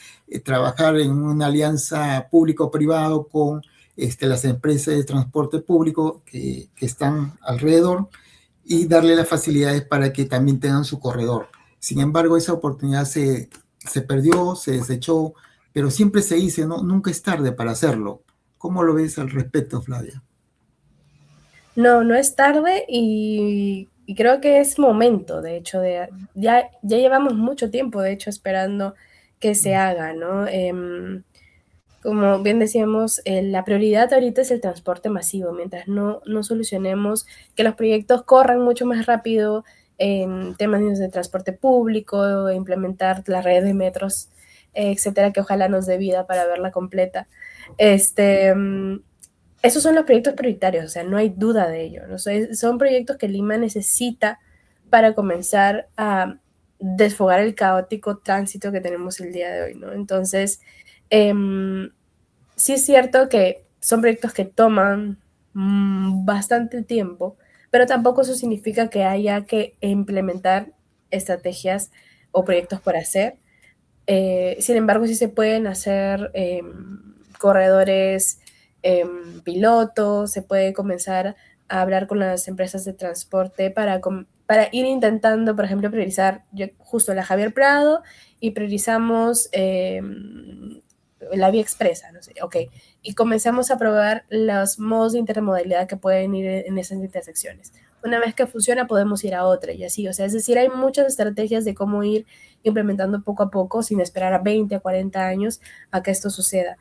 trabajar en una alianza público-privado con las empresas de transporte público que están alrededor y darle las facilidades para que también tengan su corredor. Sin embargo, esa oportunidad se perdió, se desechó, pero siempre se dice, ¿no? Nunca es tarde para hacerlo. ¿Cómo lo ves al respecto, Flavia? No es tarde y creo que es momento, de hecho, ya llevamos mucho tiempo, de hecho, esperando que se haga, ¿no? Como bien decíamos, la prioridad ahorita es el transporte masivo, mientras no solucionemos que los proyectos corran mucho más rápido en temas de transporte público, implementar la red de metros, etcétera, que ojalá nos dé vida para verla completa. Esos son los proyectos prioritarios, o sea, no hay duda de ello, ¿no? Son proyectos que Lima necesita para comenzar a desfogar el caótico tránsito que tenemos el día de hoy, ¿no? Entonces, sí es cierto que son proyectos que toman bastante tiempo, pero tampoco eso significa que haya que implementar estrategias o proyectos por hacer. Sin embargo, sí se pueden hacer corredores pilotos, se puede comenzar a hablar con las empresas de transporte para ir intentando, por ejemplo, priorizar justo la Javier Prado y priorizamos la vía expresa, no sé, ok, y comenzamos a probar los modos de intermodalidad que pueden ir en esas intersecciones. Una vez que funciona, podemos ir a otra y así, o sea, es decir, hay muchas estrategias de cómo ir implementando poco a poco sin esperar a 20, a 40 años a que esto suceda.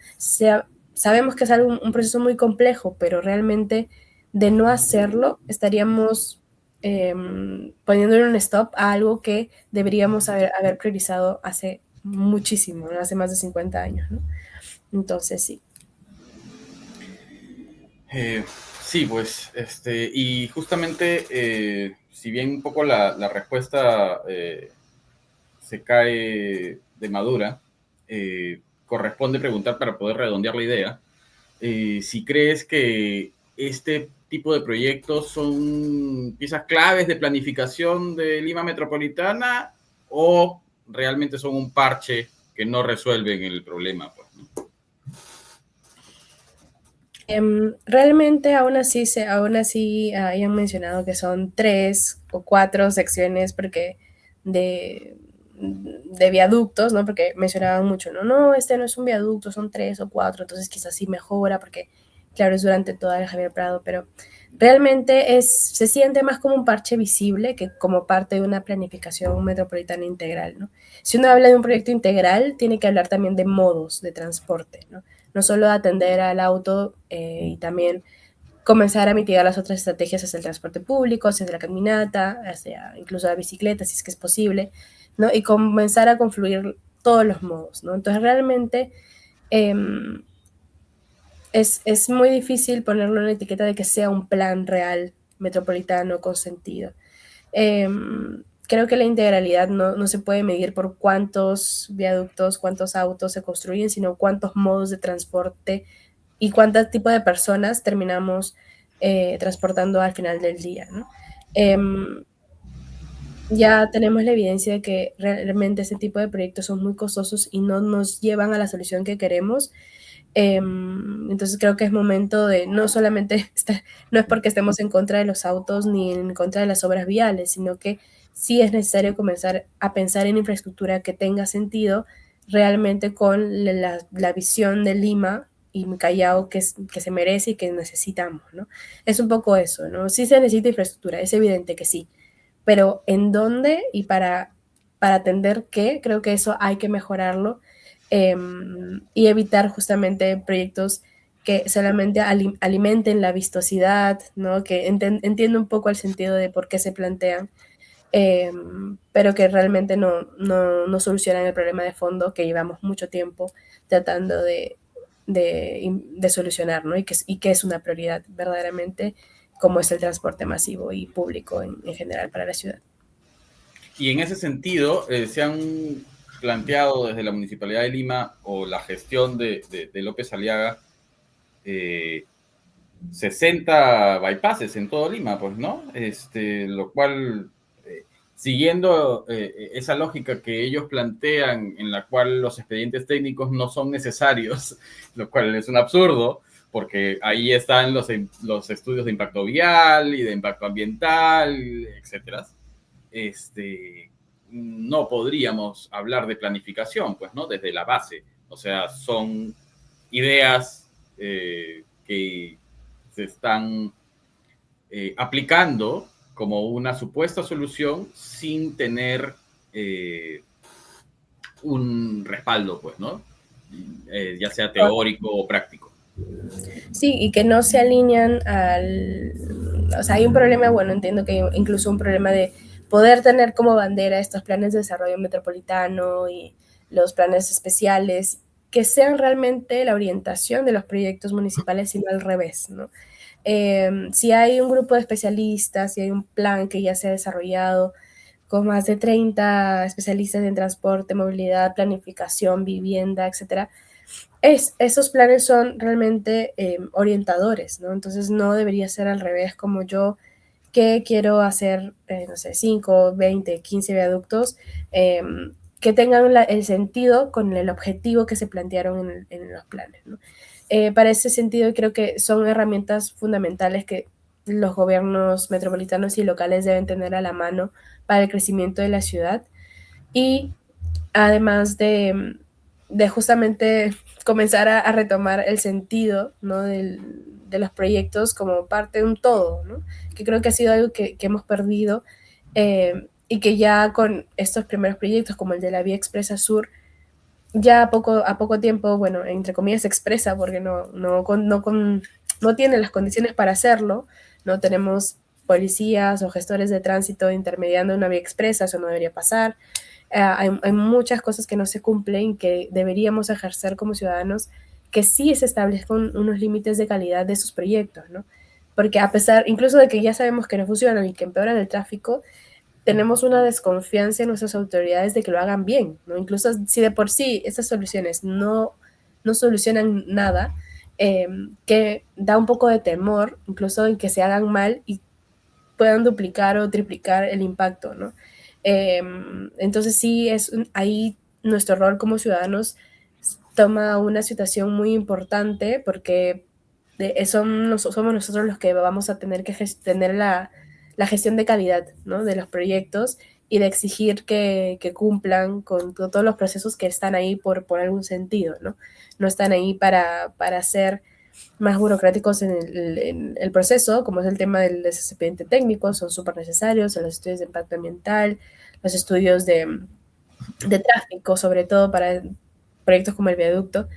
Sabemos que es un proceso muy complejo, pero realmente de no hacerlo estaríamos poniéndole un stop a algo que deberíamos haber priorizado hace muchísimo, ¿no? Hace más de 50 años, ¿no? Entonces, sí. Sí, pues, y justamente, si bien un poco la respuesta se cae de madura, corresponde preguntar para poder redondear la idea, si crees que este tipo de proyectos son piezas claves de planificación de Lima Metropolitana o realmente son un parche que no resuelven el problema, pues, ¿no? Realmente aún así hayan mencionado que son 3 o 4 secciones porque de viaductos, ¿no? Porque mencionaban mucho, no, este no es un viaducto, son 3 o 4, entonces quizás sí mejora porque, claro, es durante toda el Javier Prado, pero realmente se siente más como un parche visible que como parte de una planificación metropolitana integral, ¿no? Si uno habla de un proyecto integral, tiene que hablar también de modos de transporte, ¿no? No solo atender al auto y también comenzar a mitigar las otras estrategias hacia el transporte público, hacia la caminata, hacia incluso la bicicleta, si es que es posible, ¿no? Y comenzar a confluir todos los modos, ¿no? Entonces, realmente es muy difícil ponerle una etiqueta de que sea un plan real metropolitano con sentido. Creo que la integralidad no se puede medir por cuántos viaductos, cuántos autos se construyen, sino cuántos modos de transporte y cuántos tipos de personas terminamos transportando al final del día, ¿no? Ya tenemos la evidencia de que realmente ese tipo de proyectos son muy costosos y no nos llevan a la solución que queremos. Entonces creo que es momento de no solamente, no es porque estemos en contra de los autos ni en contra de las obras viales, sino que sí es necesario comenzar a pensar en infraestructura que tenga sentido realmente con la visión de Lima y Callao que se merece y que necesitamos, ¿no? Es un poco eso, ¿no? Sí se necesita infraestructura, es evidente que sí, pero ¿en dónde y para atender qué? Creo que eso hay que mejorarlo y evitar justamente proyectos que solamente alimenten la vistosidad, ¿no? Que entiendo un poco el sentido de por qué se plantean, pero que realmente no solucionan el problema de fondo que llevamos mucho tiempo tratando de solucionar, ¿no? Y que es una prioridad verdaderamente, como es el transporte masivo y público en general para la ciudad. Y en ese sentido, se han planteado desde la Municipalidad de Lima o la gestión de López Aliaga 60 bypasses en todo Lima, pues, ¿no? Lo cual, siguiendo esa lógica que ellos plantean, en la cual los expedientes técnicos no son necesarios, lo cual es un absurdo, porque ahí están los estudios de impacto vial y de impacto ambiental, etcétera. No podríamos hablar de planificación, pues, ¿no? Desde la base. O sea, son ideas que se están aplicando como una supuesta solución sin tener un respaldo, pues, ¿no? Ya sea teórico o práctico. Sí, y que no se alinean o sea, hay un problema, bueno, entiendo que hay incluso un problema de poder tener como bandera estos planes de desarrollo metropolitano y los planes especiales, que sean realmente la orientación de los proyectos municipales, sino al revés, ¿no? Si hay un grupo de especialistas, si hay un plan que ya se ha desarrollado con más de 30 especialistas en transporte, movilidad, planificación, vivienda, etcétera, esos planes son realmente orientadores, ¿no? Entonces no debería ser al revés, como yo que quiero hacer, no sé, 5, 20, 15 viaductos que tengan el sentido con el objetivo que se plantearon en los planes, ¿no? Para ese sentido creo que son herramientas fundamentales que los gobiernos metropolitanos y locales deben tener a la mano para el crecimiento de la ciudad y además de justamente comenzar a retomar el sentido, ¿no? de los proyectos como parte de un todo, ¿no? Que creo que ha sido algo que hemos perdido y que ya con estos primeros proyectos como el de la Vía Expresa Sur, ya a poco tiempo, bueno, entre comillas expresa porque no tiene las condiciones para hacerlo, no tenemos policías o gestores de tránsito intermediando una vía expresa, eso no debería pasar. Hay muchas cosas que no se cumplen que deberíamos ejercer como ciudadanos, que sí se establezcan unos límites de calidad de sus proyectos, ¿no? Porque a pesar, incluso de que ya sabemos que no funcionan y que empeoran el tráfico, tenemos una desconfianza en nuestras autoridades de que lo hagan bien, ¿no? Incluso si de por sí esas soluciones no solucionan nada, que da un poco de temor, incluso en que se hagan mal y puedan duplicar o triplicar el impacto, ¿no? Entonces sí, ahí nuestro rol como ciudadanos toma una situación muy importante porque somos nosotros los que vamos a tener que tener la gestión de calidad, ¿no? De los proyectos y de exigir que cumplan con todos los procesos que están ahí por algún sentido, ¿no? No están ahí para ser más burocráticos en el proceso, como es el tema del expediente técnico, son súper necesarios, los estudios de impacto ambiental, los estudios de tráfico, sobre todo para proyectos como el viaducto,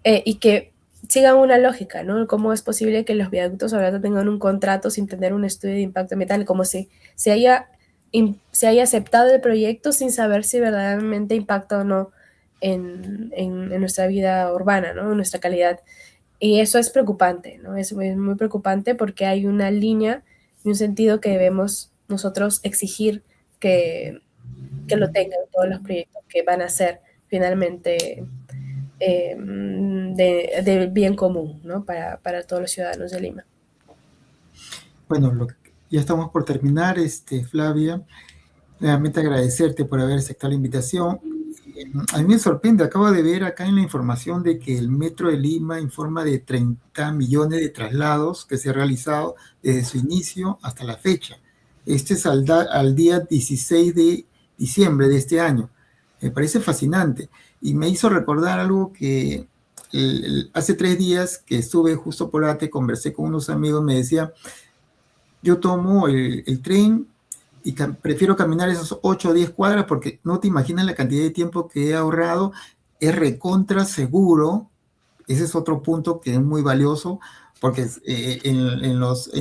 y que sigan una lógica, ¿no? ¿Cómo es posible que los viaductos ahora tengan un contrato sin tener un estudio de impacto ambiental? Como si se haya aceptado el proyecto sin saber si verdaderamente impacta o no en nuestra vida urbana, ¿no? En nuestra calidad. Y eso es preocupante, ¿no? Es muy preocupante porque hay una línea y un sentido que debemos nosotros exigir que, que lo tengan todos los proyectos que van a ser finalmente del bien común, ¿no? Para todos los ciudadanos de Lima. Bueno, ya estamos por terminar, Flavia. Realmente agradecerte por haber aceptado la invitación. A mí me sorprende, acabo de ver acá en la información de que el Metro de Lima informa de 30 millones de traslados que se han realizado desde su inicio hasta la fecha. Este es al día 16 de diciembre de este año. Me parece fascinante y me hizo recordar algo que hace 3 días que estuve justo por Ate, conversé con unos amigos, me decía, yo tomo el tren y prefiero caminar esos 8 o 10 cuadras porque no te imaginas la cantidad de tiempo que he ahorrado. Es recontra seguro. Ese es otro punto que es muy valioso porque en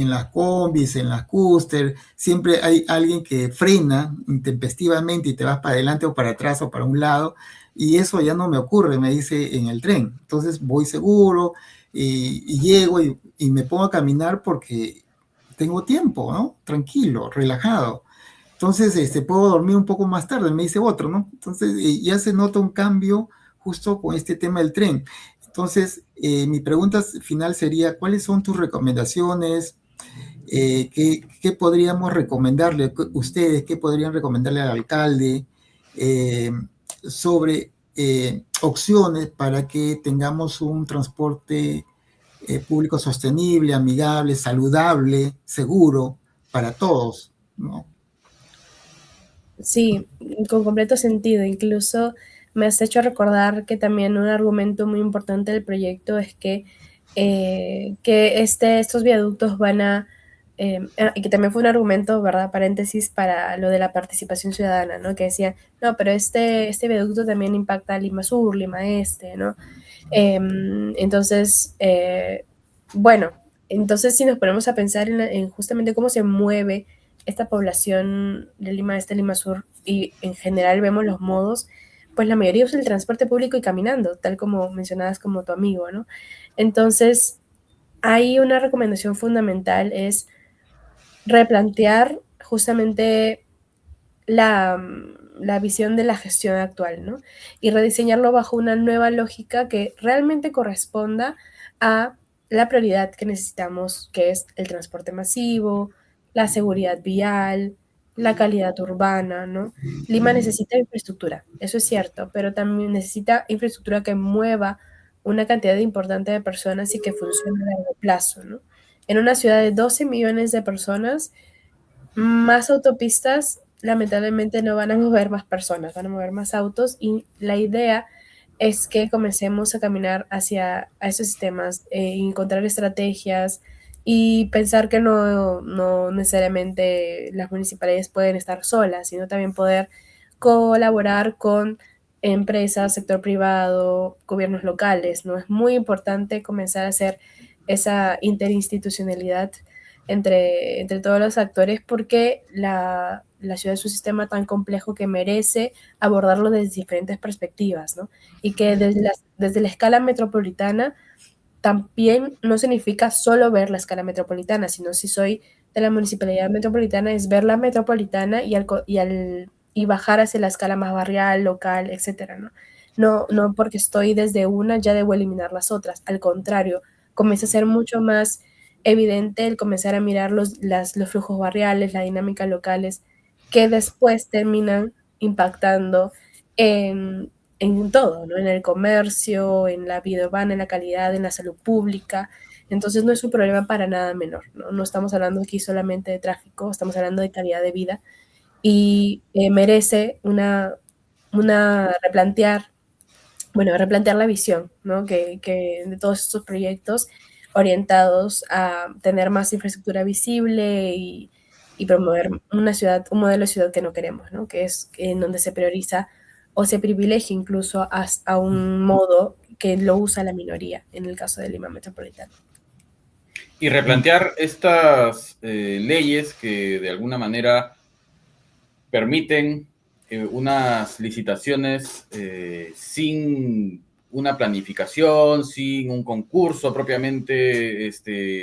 las combis, en las coaster, siempre hay alguien que frena intempestivamente y te vas para adelante o para atrás o para un lado. Y eso ya no me ocurre, me dice, en el tren. Entonces voy seguro y llego y me pongo a caminar porque tengo tiempo, ¿no? Tranquilo, relajado. Entonces, puedo dormir un poco más tarde, me dice otro, ¿no? Entonces, ya se nota un cambio justo con este tema del tren. Entonces, mi pregunta final sería, ¿cuáles son tus recomendaciones? ¿Qué podríamos recomendarle ustedes? ¿Qué podrían recomendarle al alcalde sobre opciones para que tengamos un transporte público sostenible, amigable, saludable, seguro para todos, ¿no? Sí, con completo sentido. Incluso me has hecho recordar que también un argumento muy importante del proyecto es que estos viaductos van a, y que también fue un argumento, ¿verdad? Paréntesis para lo de la participación ciudadana, ¿no? Que decían, no, pero este viaducto también impacta a Lima Sur, Lima Este, ¿no? Entonces, bueno, entonces si nos ponemos a pensar en justamente cómo se mueve esta población de Lima Este, Lima Sur, y en general vemos los modos, pues la mayoría usa el transporte público y caminando, tal como mencionabas como tu amigo, ¿no? Entonces, hay una recomendación fundamental, es replantear justamente la visión de la gestión actual, ¿no? Y rediseñarlo bajo una nueva lógica que realmente corresponda a la prioridad que necesitamos, que es el transporte masivo, la seguridad vial, la calidad urbana, ¿no? Lima necesita infraestructura, eso es cierto, pero también necesita infraestructura que mueva una cantidad importante de personas y que funcione a largo plazo, ¿no? En una ciudad de 12 millones de personas, más autopistas lamentablemente no van a mover más personas, van a mover más autos, y la idea es que comencemos a caminar hacia a esos sistemas, encontrar estrategias y pensar que no necesariamente las municipalidades pueden estar solas, sino también poder colaborar con empresas, sector privado, gobiernos locales, ¿no? Es muy importante comenzar a hacer esa interinstitucionalidad entre todos los actores, porque la ciudad es un sistema tan complejo que merece abordarlo desde diferentes perspectivas, ¿no? Y que desde la escala metropolitana también no significa solo ver la escala metropolitana, sino si soy de la municipalidad metropolitana es ver la metropolitana y bajar hacia la escala más barrial, local, etcétera, ¿no? No porque estoy desde una ya debo eliminar las otras, al contrario, comienza a ser mucho más evidente el comenzar a mirar los flujos barriales, la dinámica locales, que después terminan impactando en todo, ¿no? En el comercio, en la vida urbana, en la calidad, en la salud pública. Entonces no es un problema para nada menor, ¿no? No estamos hablando aquí solamente de tráfico, estamos hablando de calidad de vida, y merece replantear la visión, ¿no? Que de todos estos proyectos orientados a tener más infraestructura visible y promover un modelo de ciudad que no queremos, ¿no? Que es en donde se prioriza o se privilegia incluso a un modo que lo usa la minoría, en el caso de Lima Metropolitana. Y replantear estas leyes que de alguna manera permiten unas licitaciones sin una planificación, sin un concurso propiamente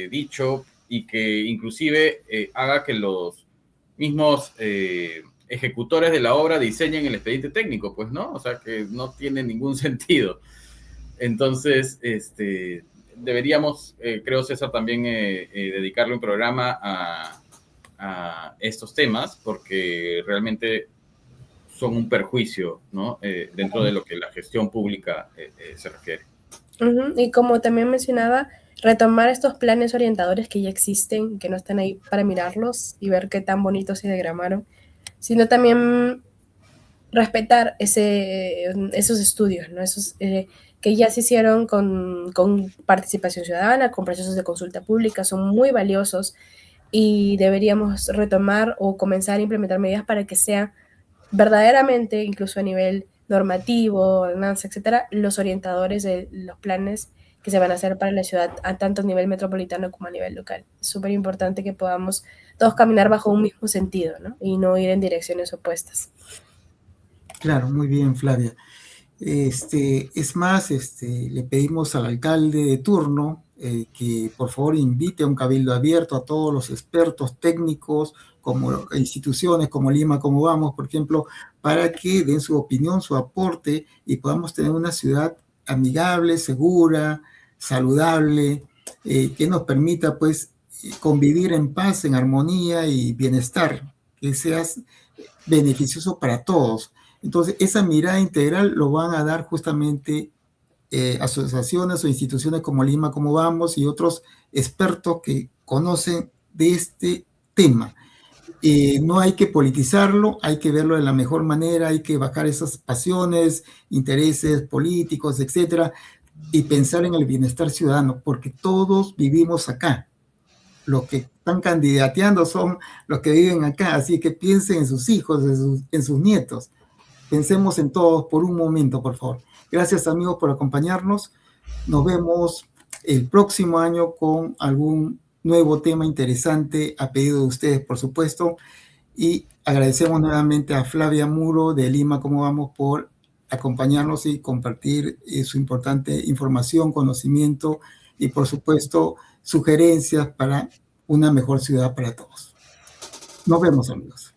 dicho, y que inclusive haga que los mismos ejecutores de la obra diseñen el expediente técnico, pues, ¿no? O sea, que no tiene ningún sentido. Entonces, deberíamos, creo, César, también dedicarle un programa a estos temas, porque realmente son un perjuicio, ¿no? Dentro de lo que la gestión pública se refiere. Y como también mencionaba, retomar estos planes orientadores que ya existen, que no están ahí para mirarlos y ver qué tan bonitos se diagramaron, sino también respetar esos estudios, ¿no? Esos que ya se hicieron con participación ciudadana, con procesos de consulta pública, son muy valiosos y deberíamos retomar o comenzar a implementar medidas para que sean verdaderamente, incluso a nivel normativo, ordenanza, etcétera, los orientadores de los planes que se van a hacer para la ciudad, a tanto a nivel metropolitano como a nivel local. Es súper importante que podamos todos caminar bajo un mismo sentido, ¿no? Y no ir en direcciones opuestas. Claro, muy bien, Flavia. Es más, le pedimos al alcalde de turno que por favor invite a un cabildo abierto a todos los expertos técnicos, como instituciones como Lima, como vamos, por ejemplo, para que den su opinión, su aporte y podamos tener una ciudad amigable, segura, saludable, que nos permita pues convivir en paz, en armonía y bienestar, que sea beneficioso para todos. Entonces, esa mirada integral lo van a dar justamente asociaciones o instituciones como Lima, como vamos, y otros expertos que conocen de este tema. No hay que politizarlo, hay que verlo de la mejor manera, hay que bajar esas pasiones, intereses políticos, etcétera, y pensar en el bienestar ciudadano, porque todos vivimos acá. Los que están candidateando son los que viven acá, así que piensen en sus hijos, en sus nietos. Pensemos en todos por un momento, por favor. Gracias, amigos, por acompañarnos. Nos vemos el próximo año con algún nuevo tema interesante a pedido de ustedes, por supuesto. Y agradecemos nuevamente a Flavia Muro de Lima, como vamos, por acompañarnos y compartir su importante información, conocimiento y, por supuesto, sugerencias para una mejor ciudad para todos. Nos vemos, amigos.